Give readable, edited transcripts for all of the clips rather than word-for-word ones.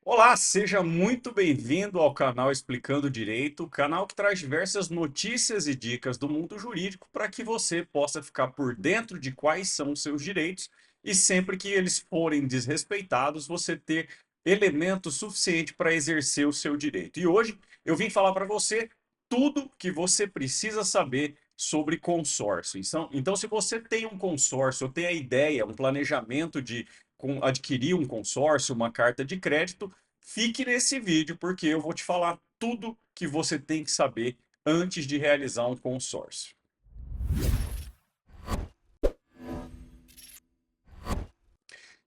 Olá, seja muito bem-vindo ao canal Explicando Direito, canal que traz diversas notícias e dicas do mundo jurídico para que você possa ficar por dentro de quais são os seus direitos e sempre que eles forem desrespeitados, você ter elemento suficiente para exercer o seu direito. E hoje eu vim falar para você tudo que você precisa saber sobre consórcio. Então, se você tem um consórcio, ou tem a ideia, um planejamento de adquirir um consórcio, uma carta de crédito, fique nesse vídeo porque eu vou te falar tudo que você tem que saber antes de realizar um consórcio.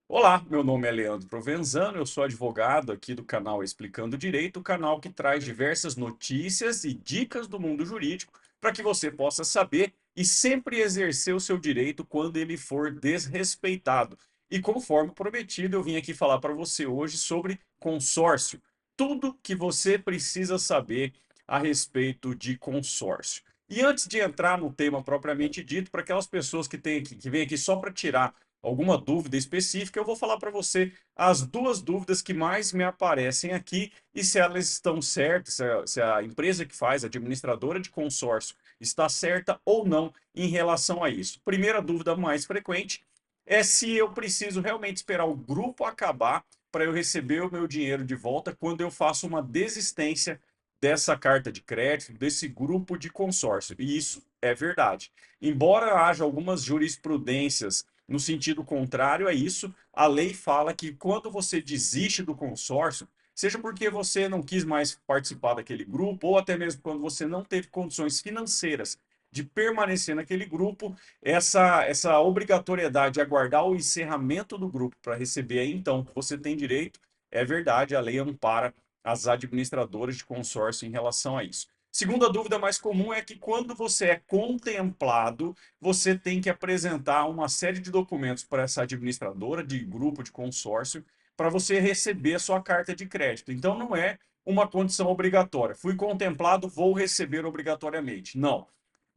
Olá, meu nome é Leandro Provenzano, eu sou advogado aqui do canal Explicando Direito, o canal que traz diversas notícias e dicas do mundo jurídico para que você possa saber e sempre exercer o seu direito quando ele for desrespeitado. E conforme prometido, eu vim aqui falar para você hoje sobre consórcio. Tudo que você precisa saber a respeito de consórcio. E antes de entrar no tema propriamente dito, para aquelas pessoas que vêm aqui só para tirar alguma dúvida específica, eu vou falar para você as duas dúvidas que mais me aparecem aqui e se elas estão certas, se a empresa que faz, a administradora de consórcio, está certa ou não em relação a isso. Primeira dúvida mais frequente é se eu preciso realmente esperar o grupo acabar para eu receber o meu dinheiro de volta quando eu faço uma desistência dessa carta de crédito, desse grupo de consórcio. E isso é verdade. Embora haja algumas jurisprudências no sentido contrário a isso, a lei fala que quando você desiste do consórcio, seja porque você não quis mais participar daquele grupo, ou até mesmo quando você não teve condições financeiras de permanecer naquele grupo, essa obrigatoriedade de aguardar o encerramento do grupo para receber aí, então, você tem direito, é verdade, a lei ampara as administradoras de consórcio em relação a isso. Segunda dúvida mais comum é que quando você é contemplado, você tem que apresentar uma série de documentos para essa administradora de grupo de consórcio para você receber a sua carta de crédito. Então, não é uma condição obrigatória. Fui contemplado, vou receber obrigatoriamente. Não.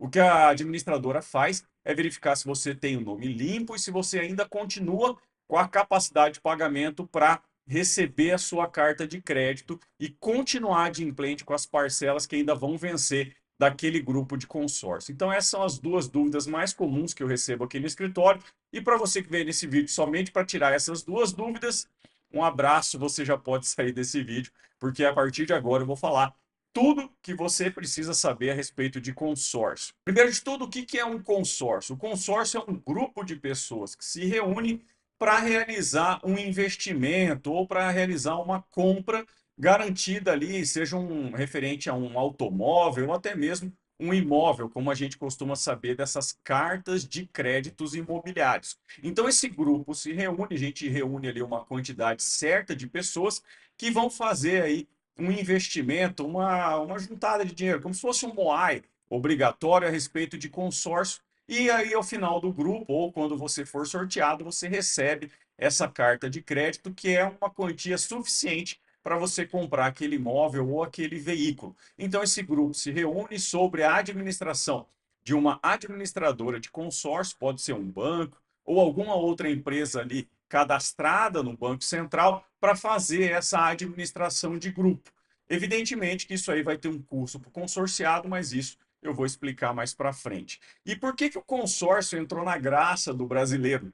O que a administradora faz é verificar se você tem o nome limpo e se você ainda continua com a capacidade de pagamento para receber a sua carta de crédito e continuar adimplente com as parcelas que ainda vão vencer daquele grupo de consórcio. Então, essas são as duas dúvidas mais comuns que eu recebo aqui no escritório. E para você que veio nesse vídeo somente para tirar essas duas dúvidas, um abraço, você já pode sair desse vídeo, porque a partir de agora eu vou falar tudo que você precisa saber a respeito de consórcio. Primeiro de tudo, o que é um consórcio? O consórcio é um grupo de pessoas que se reúne para realizar um investimento ou para realizar uma compra garantida ali, seja um referente a um automóvel ou até mesmo um imóvel, como a gente costuma saber dessas cartas de créditos imobiliários. Então esse grupo se reúne, a gente reúne ali uma quantidade certa de pessoas que vão fazer aí um investimento, uma juntada de dinheiro, como se fosse um MOAI obrigatório a respeito de consórcio. E aí, ao final do grupo, ou quando você for sorteado, você recebe essa carta de crédito, que é uma quantia suficiente para você comprar aquele imóvel ou aquele veículo. Então, esse grupo se reúne sobre a administração de uma administradora de consórcio, pode ser um banco ou alguma outra empresa ali cadastrada no Banco Central para fazer essa administração de grupo. Evidentemente que isso aí vai ter um custo para o consorciado, mas isso eu vou explicar mais para frente. E por que o consórcio entrou na graça do brasileiro?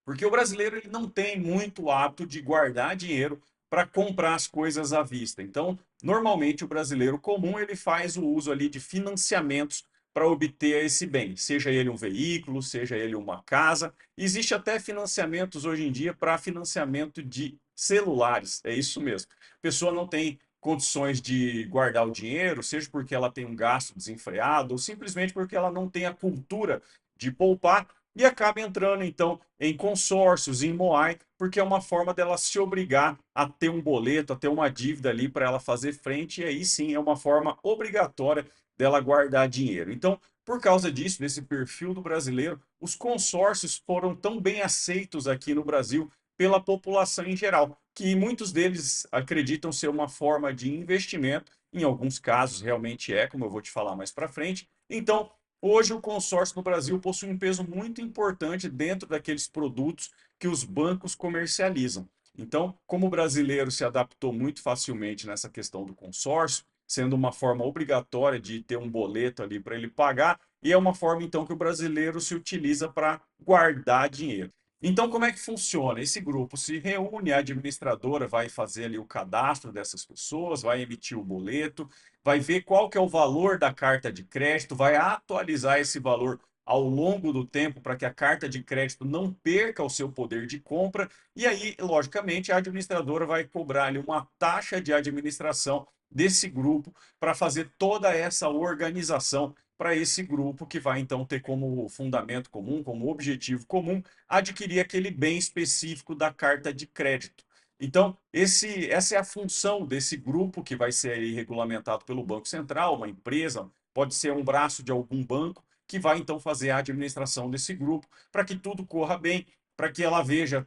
Porque o brasileiro ele não tem muito hábito de guardar dinheiro para comprar as coisas à vista. Então, normalmente o brasileiro comum ele faz o uso ali de financiamentos para obter esse bem, seja ele um veículo, seja ele uma casa. Existe até financiamentos hoje em dia para financiamento de celulares, é isso mesmo. A pessoa não tem condições de guardar o dinheiro, seja porque ela tem um gasto desenfreado ou simplesmente porque ela não tem a cultura de poupar e acaba entrando então em consórcios, em MOAI, porque é uma forma dela se obrigar a ter um boleto, a ter uma dívida ali para ela fazer frente, e aí sim é uma forma obrigatória dela guardar dinheiro. Então, por causa disso, desse perfil do brasileiro, os consórcios foram tão bem aceitos aqui no Brasil pela população em geral, que muitos deles acreditam ser uma forma de investimento, em alguns casos realmente é, como eu vou te falar mais para frente. Então, hoje, o consórcio no Brasil possui um peso muito importante dentro daqueles produtos que os bancos comercializam. Então, como o brasileiro se adaptou muito facilmente nessa questão do consórcio, sendo uma forma obrigatória de ter um boleto ali para ele pagar, e é uma forma então que o brasileiro se utiliza para guardar dinheiro. Então, como é que funciona? Esse grupo se reúne, a administradora vai fazer ali o cadastro dessas pessoas, vai emitir o boleto, vai ver qual que é o valor da carta de crédito, vai atualizar esse valor ao longo do tempo para que a carta de crédito não perca o seu poder de compra. E aí, logicamente, a administradora vai cobrar ali uma taxa de administração desse grupo para fazer toda essa organização para esse grupo que vai então ter como fundamento comum, como objetivo comum, adquirir aquele bem específico da carta de crédito. Então, essa é a função desse grupo que vai ser aí regulamentado pelo Banco Central, uma empresa, pode ser um braço de algum banco, que vai então fazer a administração desse grupo para que tudo corra bem, para que ela veja,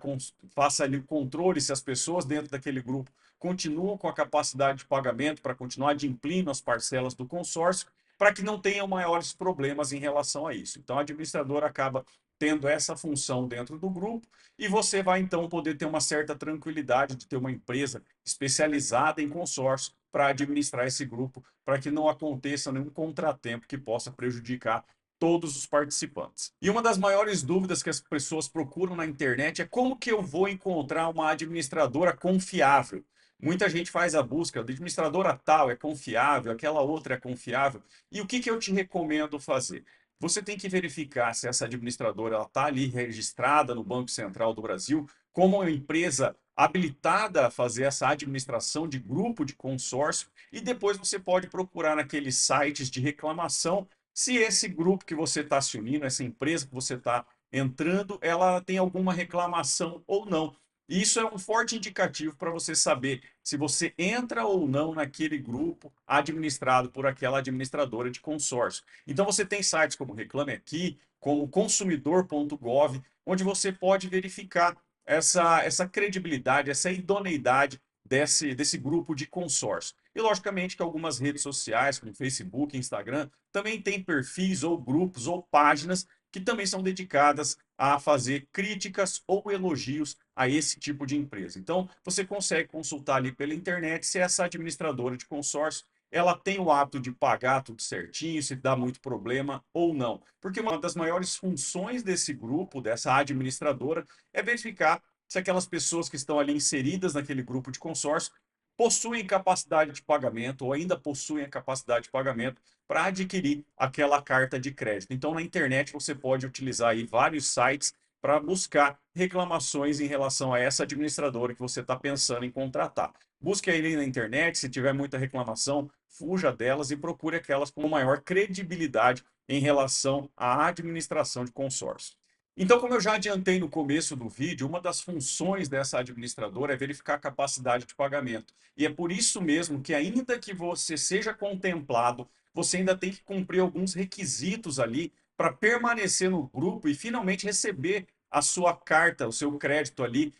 faça ali o controle se as pessoas dentro daquele grupo continuam com a capacidade de pagamento para continuar adimplindo as parcelas do consórcio, para que não tenham maiores problemas em relação a isso. Então, a administradora acaba tendo essa função dentro do grupo e você vai então poder ter uma certa tranquilidade de ter uma empresa especializada em consórcio para administrar esse grupo, para que não aconteça nenhum contratempo que possa prejudicar todos os participantes. E uma das maiores dúvidas que as pessoas procuram na internet é como que eu vou encontrar uma administradora confiável. Muita gente faz a busca, a administradora tal é confiável, aquela outra é confiável. E o que que eu te recomendo fazer? Você tem que verificar se essa administradora está ali registrada no Banco Central do Brasil como uma empresa habilitada a fazer essa administração de grupo de consórcio e depois você pode procurar naqueles sites de reclamação se esse grupo que você está se unindo, essa empresa que você está entrando, ela tem alguma reclamação ou não. E isso é um forte indicativo para você saber se você entra ou não naquele grupo administrado por aquela administradora de consórcio. Então você tem sites como Reclame Aqui, como consumidor.gov, onde você pode verificar essa credibilidade, essa idoneidade desse grupo de consórcio. E logicamente que algumas redes sociais, como Facebook, Instagram, também têm perfis ou grupos ou páginas que também são dedicadas a fazer críticas ou elogios a esse tipo de empresa. Então, você consegue consultar ali pela internet se essa administradora de consórcio ela tem o hábito de pagar tudo certinho, se dá muito problema ou não. Porque uma das maiores funções desse grupo, dessa administradora, é verificar se aquelas pessoas que estão ali inseridas naquele grupo de consórcio possuem capacidade de pagamento ou ainda possuem a capacidade de pagamento para adquirir aquela carta de crédito. Então, na internet, você pode utilizar aí vários sites para buscar reclamações em relação a essa administradora que você está pensando em contratar. Busque aí na internet, se tiver muita reclamação, fuja delas e procure aquelas com maior credibilidade em relação à administração de consórcio. Então, como eu já adiantei no começo do vídeo, uma das funções dessa administradora é verificar a capacidade de pagamento. E é por isso mesmo que, ainda que você seja contemplado, você ainda tem que cumprir alguns requisitos ali para permanecer no grupo e finalmente receber a sua carta, o seu crédito ali,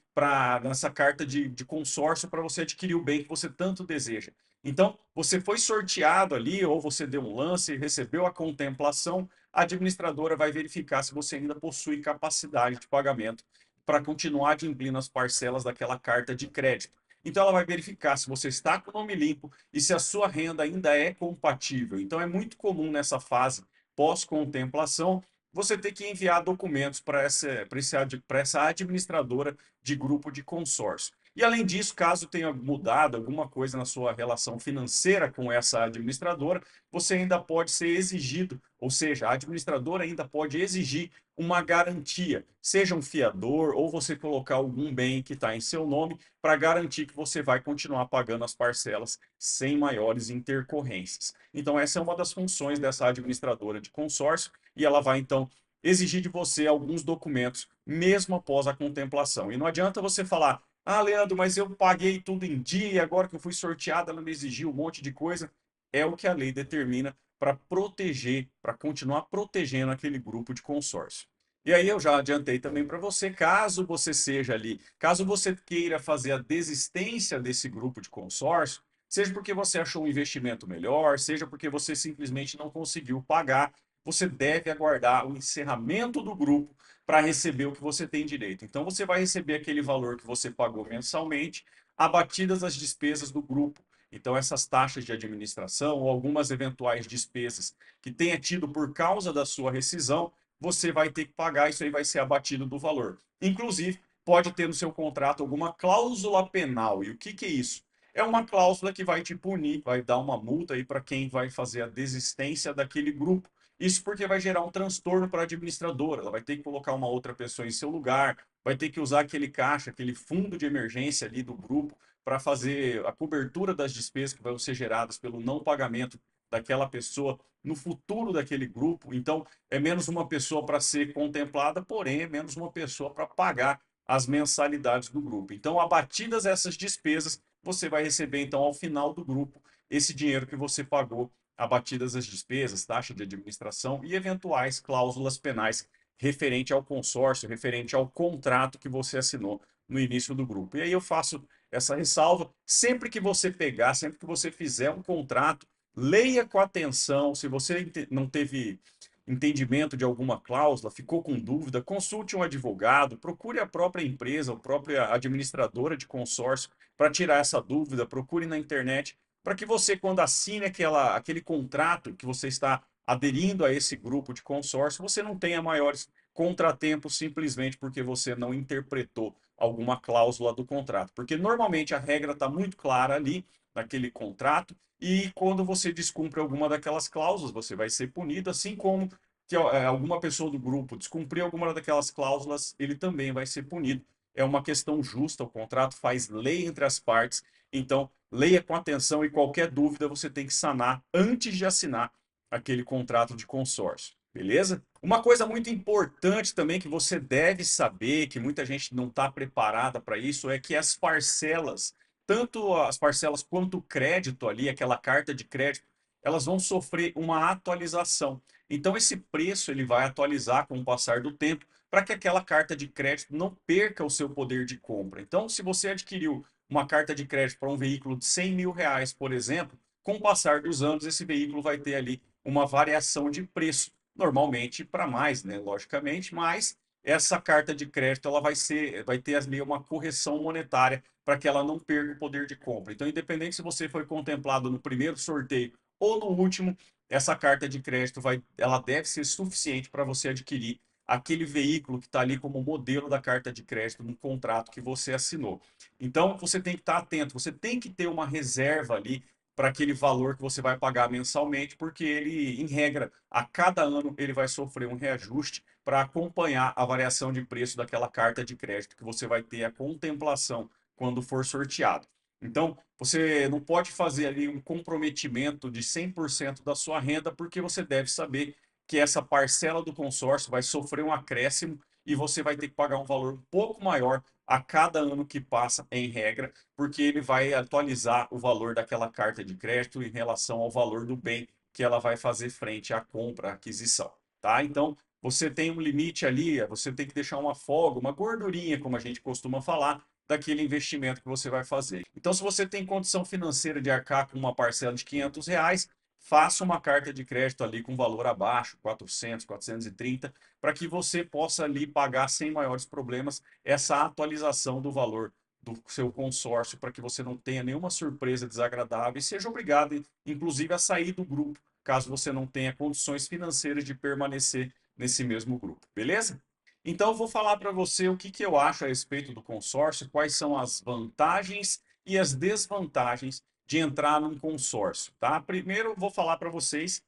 nessa carta de consórcio para você adquirir o bem que você tanto deseja. Então, você foi sorteado ali, ou você deu um lance, recebeu a contemplação, a administradora vai verificar se você ainda possui capacidade de pagamento para continuar adimplindo as parcelas daquela carta de crédito. Então, ela vai verificar se você está com o nome limpo e se a sua renda ainda é compatível. Então, é muito comum nessa fase pós-contemplação você ter que enviar documentos para essa administradora de grupo de consórcio. E além disso, caso tenha mudado alguma coisa na sua relação financeira com essa administradora, você ainda pode ser exigido, ou seja, a administradora ainda pode exigir uma garantia, seja um fiador ou você colocar algum bem que está em seu nome para garantir que você vai continuar pagando as parcelas sem maiores intercorrências. Então, essa é uma das funções dessa administradora de consórcio e ela vai então exigir de você alguns documentos mesmo após a contemplação. E não adianta você falar: ah, Leandro, mas eu paguei tudo em dia, agora que eu fui sorteado, ela me exigiu um monte de coisa. É o que a lei determina para proteger, para continuar protegendo aquele grupo de consórcio. E aí eu já adiantei também para você, caso você seja ali, caso você queira fazer a desistência desse grupo de consórcio, seja porque você achou um investimento melhor, seja porque você simplesmente não conseguiu pagar, você deve aguardar o encerramento do grupo para receber o que você tem direito. Então, você vai receber aquele valor que você pagou mensalmente, abatidas as despesas do grupo. Então, essas taxas de administração ou algumas eventuais despesas que tenha tido por causa da sua rescisão, você vai ter que pagar, isso aí vai ser abatido do valor. Inclusive, pode ter no seu contrato alguma cláusula penal. E o que é isso? É uma cláusula que vai te punir, vai dar uma multa aí para quem vai fazer a desistência daquele grupo. Isso porque vai gerar um transtorno para a administradora. Ela vai ter que colocar uma outra pessoa em seu lugar, vai ter que usar aquele caixa, aquele fundo de emergência ali do grupo para fazer a cobertura das despesas que vão ser geradas pelo não pagamento daquela pessoa no futuro daquele grupo. Então, é menos uma pessoa para ser contemplada, porém, é menos uma pessoa para pagar as mensalidades do grupo. Então, abatidas essas despesas, você vai receber, então, ao final do grupo, esse dinheiro que você pagou, abatidas as despesas, taxa de administração e eventuais cláusulas penais referente ao consórcio, referente ao contrato que você assinou no início do grupo. E aí eu faço essa ressalva, sempre que você pegar, sempre que você fizer um contrato, leia com atenção. Se você não teve entendimento de alguma cláusula, ficou com dúvida, consulte um advogado, procure a própria empresa, a própria administradora de consórcio para tirar essa dúvida, procure na internet, para que você, quando assine aquele contrato que você está aderindo a esse grupo de consórcio, você não tenha maiores contratempos simplesmente porque você não interpretou alguma cláusula do contrato. Porque normalmente a regra está muito clara ali naquele contrato e quando você descumpre alguma daquelas cláusulas, você vai ser punido, assim como que alguma pessoa do grupo descumprir alguma daquelas cláusulas, ele também vai ser punido. É uma questão justa, o contrato faz lei entre as partes, então leia com atenção e qualquer dúvida você tem que sanar antes de assinar aquele contrato de consórcio, beleza? Uma coisa muito importante também que você deve saber, que muita gente não está preparada para isso, é que as parcelas, tanto as parcelas quanto o crédito ali, aquela carta de crédito, elas vão sofrer uma atualização. Então esse preço ele vai atualizar com o passar do tempo para que aquela carta de crédito não perca o seu poder de compra. Então, se você adquiriu uma carta de crédito para um veículo de 100 mil reais, por exemplo, com o passar dos anos, esse veículo vai ter ali uma variação de preço, normalmente para mais, né? Logicamente, mas essa carta de crédito ela vai ter ali uma correção monetária para que ela não perca o poder de compra. Então, independente se você foi contemplado no primeiro sorteio ou no último, essa carta de crédito ela deve ser suficiente para você adquirir aquele veículo que está ali como modelo da carta de crédito no contrato que você assinou. Então, você tem que estar atento, você tem que ter uma reserva ali para aquele valor que você vai pagar mensalmente, porque ele, em regra, a cada ano ele vai sofrer um reajuste para acompanhar a variação de preço daquela carta de crédito que você vai ter a contemplação quando for sorteado. Então, você não pode fazer ali um comprometimento de 100% da sua renda, porque você deve saber que essa parcela do consórcio vai sofrer um acréscimo e você vai ter que pagar um valor um pouco maior a cada ano que passa, em regra, porque ele vai atualizar o valor daquela carta de crédito em relação ao valor do bem que ela vai fazer frente à compra, à aquisição, tá? Então, você tem um limite ali, você tem que deixar uma folga, uma gordurinha, como a gente costuma falar, daquele investimento que você vai fazer. Então, se você tem condição financeira de arcar com uma parcela de R$ 500, faça uma carta de crédito ali com valor abaixo, 400, 430, para que você possa ali pagar sem maiores problemas essa atualização do valor do seu consórcio, para que você não tenha nenhuma surpresa desagradável e seja obrigado, inclusive, a sair do grupo, caso você não tenha condições financeiras de permanecer nesse mesmo grupo, beleza? Então, eu vou falar para você o que eu acho a respeito do consórcio, quais são as vantagens e as desvantagens de entrar num consórcio, tá? Primeiro eu vou falar para vocês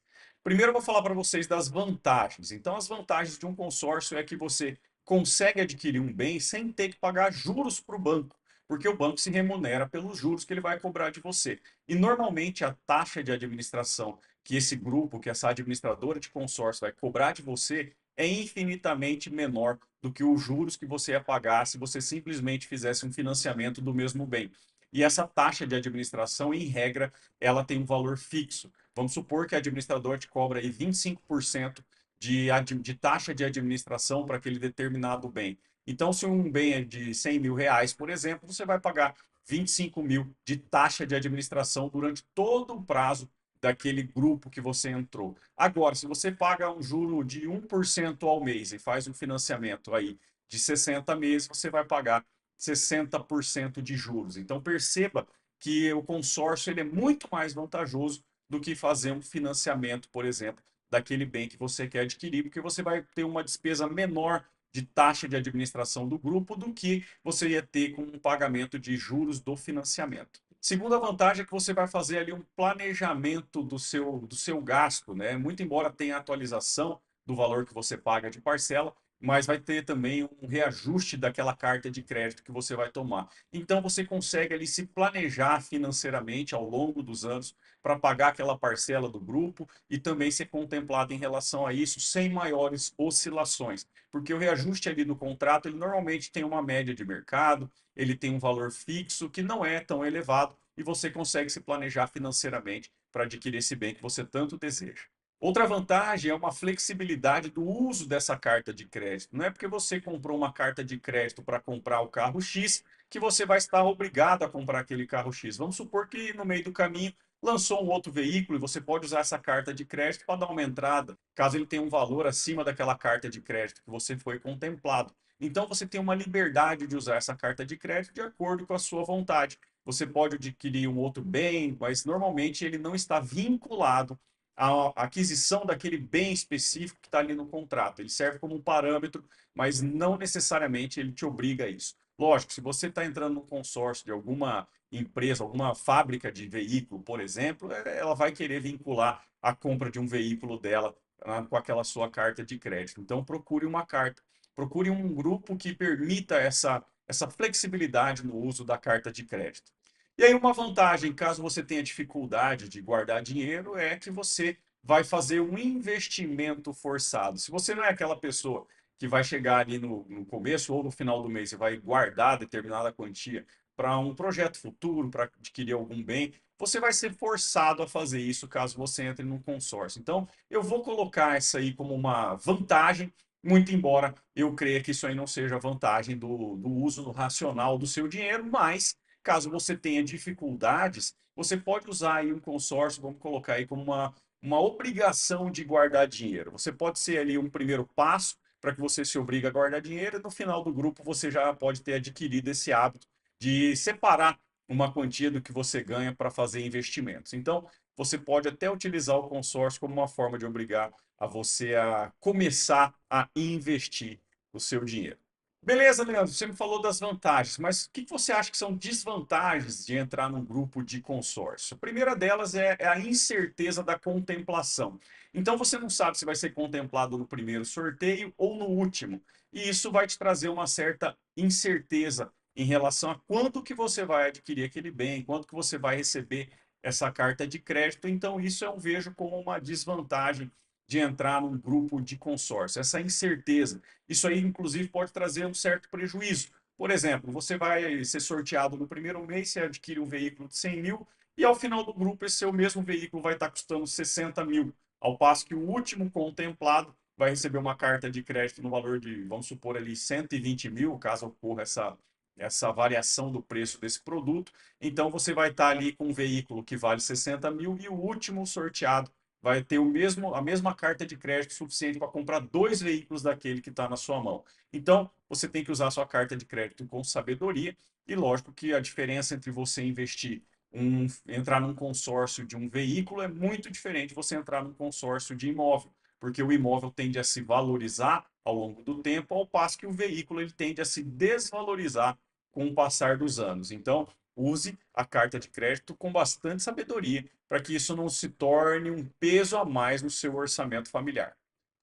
das vantagens. Então, as vantagens de um consórcio é que você consegue adquirir um bem sem ter que pagar juros para o banco, porque o banco se remunera pelos juros que ele vai cobrar de você. E normalmente a taxa de administração que esse grupo, que essa administradora de consórcio vai cobrar de você é infinitamente menor do que os juros que você ia pagar se você simplesmente fizesse um financiamento do mesmo bem. E essa taxa de administração, em regra, ela tem um valor fixo. Vamos supor que a administradora te cobra aí 25% de taxa de administração para aquele determinado bem. Então, se um bem é de 100 mil reais, por exemplo, você vai pagar 25 mil de taxa de administração durante todo o prazo daquele grupo que você entrou. Agora, se você paga um juro de 1% ao mês e faz um financiamento aí de 60 meses, você vai pagar 60% de juros. Então perceba que o consórcio ele é muito mais vantajoso do que fazer um financiamento, por exemplo, daquele bem que você quer adquirir, porque você vai ter uma despesa menor de taxa de administração do grupo do que você ia ter com um pagamento de juros do financiamento. Segunda vantagem é que você vai fazer ali um planejamento do seu gasto, né? Muito embora tenha atualização do valor que você paga de parcela, mas vai ter também um reajuste daquela carta de crédito que você vai tomar. Então você consegue ali se planejar financeiramente ao longo dos anos para pagar aquela parcela do grupo e também ser contemplado em relação a isso sem maiores oscilações, porque o reajuste ali no contrato, ele normalmente tem uma média de mercado, ele tem um valor fixo que não é tão elevado e você consegue se planejar financeiramente para adquirir esse bem que você tanto deseja. Outra vantagem é uma flexibilidade do uso dessa carta de crédito. Não é porque você comprou uma carta de crédito para comprar o carro X que você vai estar obrigado a comprar aquele carro X. Vamos supor que no meio do caminho lançou um outro veículo e você pode usar essa carta de crédito para dar uma entrada, caso ele tenha um valor acima daquela carta de crédito que você foi contemplado. Então você tem uma liberdade de usar essa carta de crédito de acordo com a sua vontade. Você pode adquirir um outro bem, mas normalmente ele não está vinculado à aquisição daquele bem específico que está ali no contrato. Ele serve como um parâmetro, mas não necessariamente ele te obriga a isso. Lógico, se você está entrando num consórcio de alguma empresa, alguma fábrica de veículo, por exemplo, ela vai querer vincular a compra de um veículo dela com aquela sua carta de crédito. Então, procure uma carta, procure um grupo que permita essa flexibilidade no uso da carta de crédito. E aí, uma vantagem, caso você tenha dificuldade de guardar dinheiro, é que você vai fazer um investimento forçado. Se você não é aquela pessoa que vai chegar ali no começo ou no final do mês e vai guardar determinada quantia para um projeto futuro, para adquirir algum bem, você vai ser forçado a fazer isso caso você entre num consórcio. Então, eu vou colocar essa aí como uma vantagem, muito embora eu creia que isso aí não seja vantagem do uso racional do seu dinheiro, mas caso você tenha dificuldades, você pode usar aí um consórcio, vamos colocar aí como uma obrigação de guardar dinheiro. Você pode ser ali um primeiro passo para que você se obrigue a guardar dinheiro e no final do grupo você já pode ter adquirido esse hábito de separar uma quantia do que você ganha para fazer investimentos. Então, você pode até utilizar o consórcio como uma forma de obrigar a você a começar a investir o seu dinheiro. Beleza, Leandro, você me falou das vantagens, mas o que você acha que são desvantagens de entrar num grupo de consórcio? A primeira delas é a incerteza da contemplação. Então você não sabe se vai ser contemplado no primeiro sorteio ou no último. E isso vai te trazer uma certa incerteza em relação a quanto que você vai adquirir aquele bem, quanto que você vai receber essa carta de crédito. Então isso eu vejo como uma desvantagem de entrar num grupo de consórcio, essa incerteza. Isso aí, inclusive, pode trazer um certo prejuízo. Por exemplo, você vai ser sorteado no primeiro mês, você adquire um veículo de 100 mil, e ao final do grupo, esse seu mesmo veículo vai estar custando 60 mil, ao passo que o último contemplado vai receber uma carta de crédito no valor de, vamos supor ali, 120 mil, caso ocorra essa variação do preço desse produto. Então, você vai estar ali com um veículo que vale 60 mil e o último sorteado vai ter a mesma carta de crédito suficiente para comprar dois veículos daquele que está na sua mão. Então, você tem que usar a sua carta de crédito com sabedoria e lógico que a diferença entre você investir entrar num consórcio de um veículo é muito diferente de você entrar num consórcio de imóvel, porque o imóvel tende a se valorizar ao longo do tempo, ao passo que o veículo ele tende a se desvalorizar com o passar dos anos. Então, use a carta de crédito com bastante sabedoria para que isso não se torne um peso a mais no seu orçamento familiar.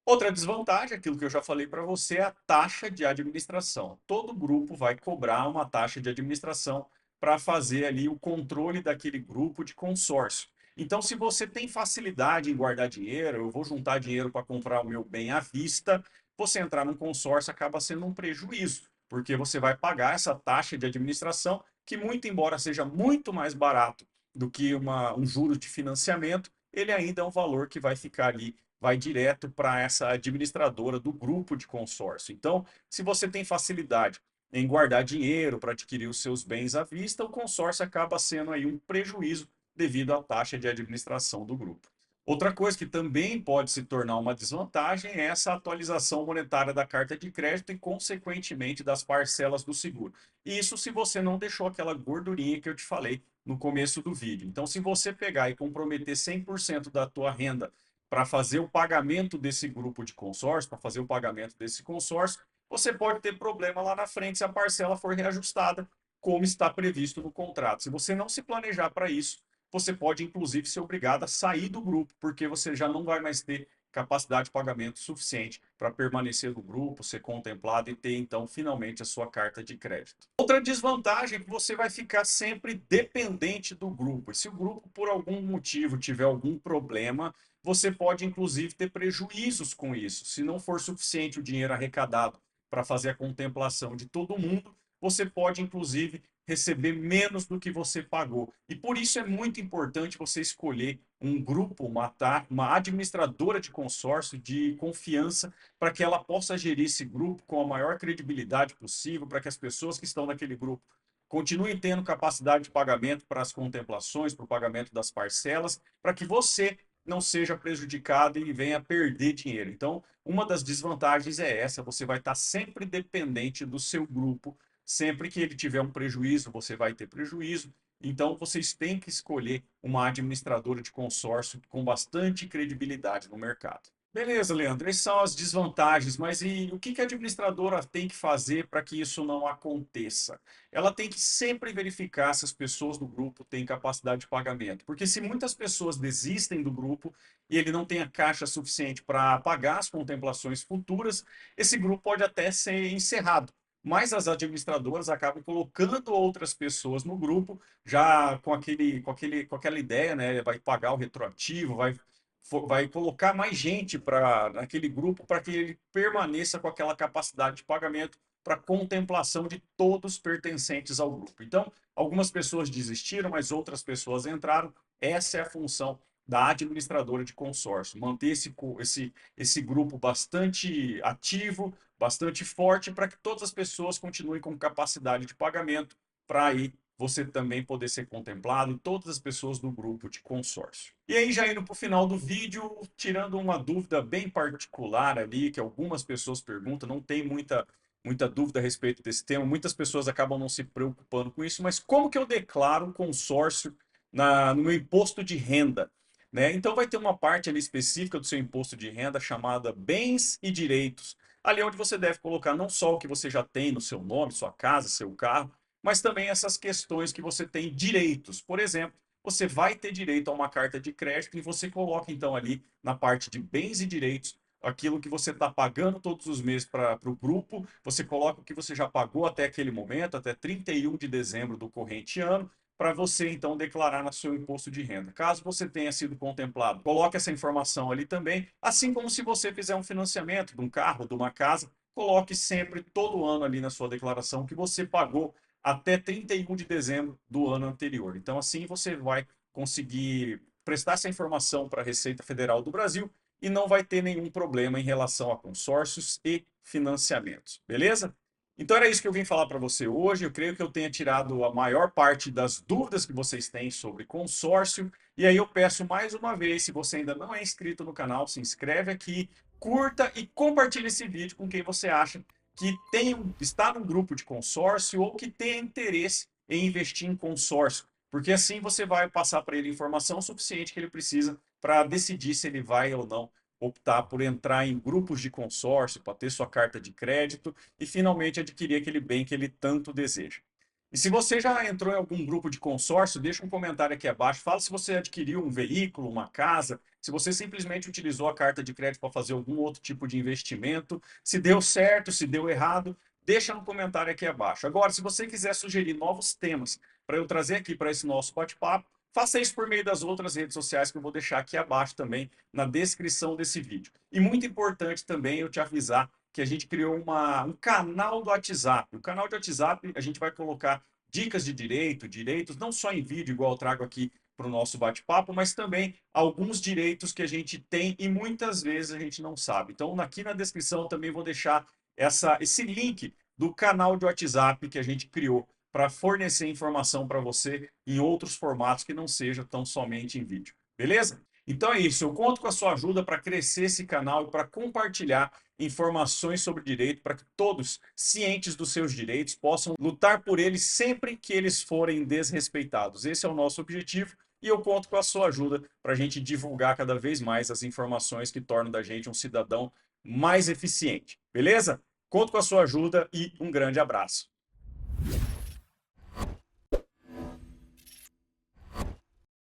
Outra desvantagem, aquilo que eu já falei para você, é a taxa de administração. Todo grupo vai cobrar uma taxa de administração para fazer ali o controle daquele grupo de consórcio. Então, se você tem facilidade em guardar dinheiro, eu vou juntar dinheiro para comprar o meu bem à vista, você entrar num consórcio acaba sendo um prejuízo, porque você vai pagar essa taxa de administração, que muito embora seja muito mais barato do que um juro de financiamento, ele ainda é um valor que vai ficar ali, vai direto para essa administradora do grupo de consórcio. Então, se você tem facilidade em guardar dinheiro para adquirir os seus bens à vista, o consórcio acaba sendo aí um prejuízo devido à taxa de administração do grupo. Outra coisa que também pode se tornar uma desvantagem é essa atualização monetária da carta de crédito e, consequentemente, das parcelas do seguro. Isso se você não deixou aquela gordurinha que eu te falei no começo do vídeo. Então, se você pegar e comprometer 100% da tua renda para fazer o pagamento desse grupo de consórcio, para fazer o pagamento desse consórcio, você pode ter problema lá na frente se a parcela for reajustada, como está previsto no contrato. Se você não se planejar para isso, você pode, inclusive, ser obrigado a sair do grupo, porque você já não vai mais ter capacidade de pagamento suficiente para permanecer no grupo, ser contemplado e ter, então, finalmente a sua carta de crédito. Outra desvantagem é que você vai ficar sempre dependente do grupo. E se o grupo, por algum motivo, tiver algum problema, você pode, inclusive, ter prejuízos com isso. Se não for suficiente o dinheiro arrecadado para fazer a contemplação de todo mundo, você pode, inclusive, receber menos do que você pagou. E por isso é muito importante você escolher um grupo, uma administradora de consórcio de confiança, para que ela possa gerir esse grupo com a maior credibilidade possível, para que as pessoas que estão naquele grupo continuem tendo capacidade de pagamento para as contemplações, para o pagamento das parcelas, para que você não seja prejudicado e venha perder dinheiro. Então, uma das desvantagens é essa, você vai estar sempre dependente do seu grupo. Sempre que ele tiver um prejuízo, você vai ter prejuízo. Então, vocês têm que escolher uma administradora de consórcio com bastante credibilidade no mercado. Beleza, Leandro, essas são as desvantagens, mas e o que que a administradora tem que fazer para que isso não aconteça? Ela tem que sempre verificar se as pessoas do grupo têm capacidade de pagamento, porque se muitas pessoas desistem do grupo e ele não tem a caixa suficiente para pagar as contemplações futuras, esse grupo pode até ser encerrado. Mas as administradoras acabam colocando outras pessoas no grupo, já com aquela ideia, né? Vai pagar o retroativo, vai colocar mais gente para naquele grupo para que ele permaneça com aquela capacidade de pagamento para contemplação de todos pertencentes ao grupo. Então, algumas pessoas desistiram, mas outras pessoas entraram. Essa é a função da administradora de consórcio, manter esse grupo bastante ativo, bastante forte, para que todas as pessoas continuem com capacidade de pagamento, para aí você também poder ser contemplado e todas as pessoas do grupo de consórcio. E aí, já indo para o final do vídeo, tirando uma dúvida bem particular ali, que algumas pessoas perguntam, não tem muita dúvida a respeito desse tema, muitas pessoas acabam não se preocupando com isso, mas como que eu declaro consórcio no meu imposto de renda? Né? Então vai ter uma parte ali específica do seu imposto de renda chamada bens e direitos, ali onde você deve colocar não só o que você já tem no seu nome, sua casa, seu carro, mas também essas questões que você tem direitos. Por exemplo, você vai ter direito a uma carta de crédito e você coloca então ali na parte de bens e direitos aquilo que você está pagando todos os meses para o grupo, você coloca o que você já pagou até aquele momento, até 31 de dezembro do corrente ano, para você então declarar no seu imposto de renda. Caso você tenha sido contemplado, coloque essa informação ali também, assim como se você fizer um financiamento de um carro, de uma casa, coloque sempre todo ano ali na sua declaração que você pagou até 31 de dezembro do ano anterior. Então assim você vai conseguir prestar essa informação para a Receita Federal do Brasil e não vai ter nenhum problema em relação a consórcios e financiamentos, beleza? Então era isso que eu vim falar para você hoje. Eu creio que eu tenha tirado a maior parte das dúvidas que vocês têm sobre consórcio. E aí eu peço mais uma vez, se você ainda não é inscrito no canal, se inscreve aqui, curta e compartilhe esse vídeo com quem você acha que está num grupo de consórcio ou que tenha interesse em investir em consórcio. Porque assim você vai passar para ele informação suficiente que ele precisa para decidir se ele vai ou não optar por entrar em grupos de consórcio, para ter sua carta de crédito e finalmente adquirir aquele bem que ele tanto deseja. E se você já entrou em algum grupo de consórcio, deixa um comentário aqui abaixo. Fala se você adquiriu um veículo, uma casa, se você simplesmente utilizou a carta de crédito para fazer algum outro tipo de investimento, se deu certo, se deu errado, deixa no comentário aqui abaixo. Agora, se você quiser sugerir novos temas para eu trazer aqui para esse nosso bate-papo, faça isso por meio das outras redes sociais que eu vou deixar aqui abaixo também na descrição desse vídeo. E muito importante também eu te avisar que a gente criou um canal do WhatsApp. O canal de WhatsApp a gente vai colocar dicas de direitos, não só em vídeo, igual eu trago aqui para o nosso bate-papo, mas também alguns direitos que a gente tem e muitas vezes a gente não sabe. Então, aqui na descrição também vou deixar esse link do canal de WhatsApp que a gente criou para fornecer informação para você em outros formatos que não seja tão somente em vídeo. Beleza? Então é isso, eu conto com a sua ajuda para crescer esse canal e para compartilhar informações sobre direito para que todos, cientes dos seus direitos, possam lutar por eles sempre que eles forem desrespeitados. Esse é o nosso objetivo e eu conto com a sua ajuda para a gente divulgar cada vez mais as informações que tornam da gente um cidadão mais eficiente. Beleza? Conto com a sua ajuda e um grande abraço.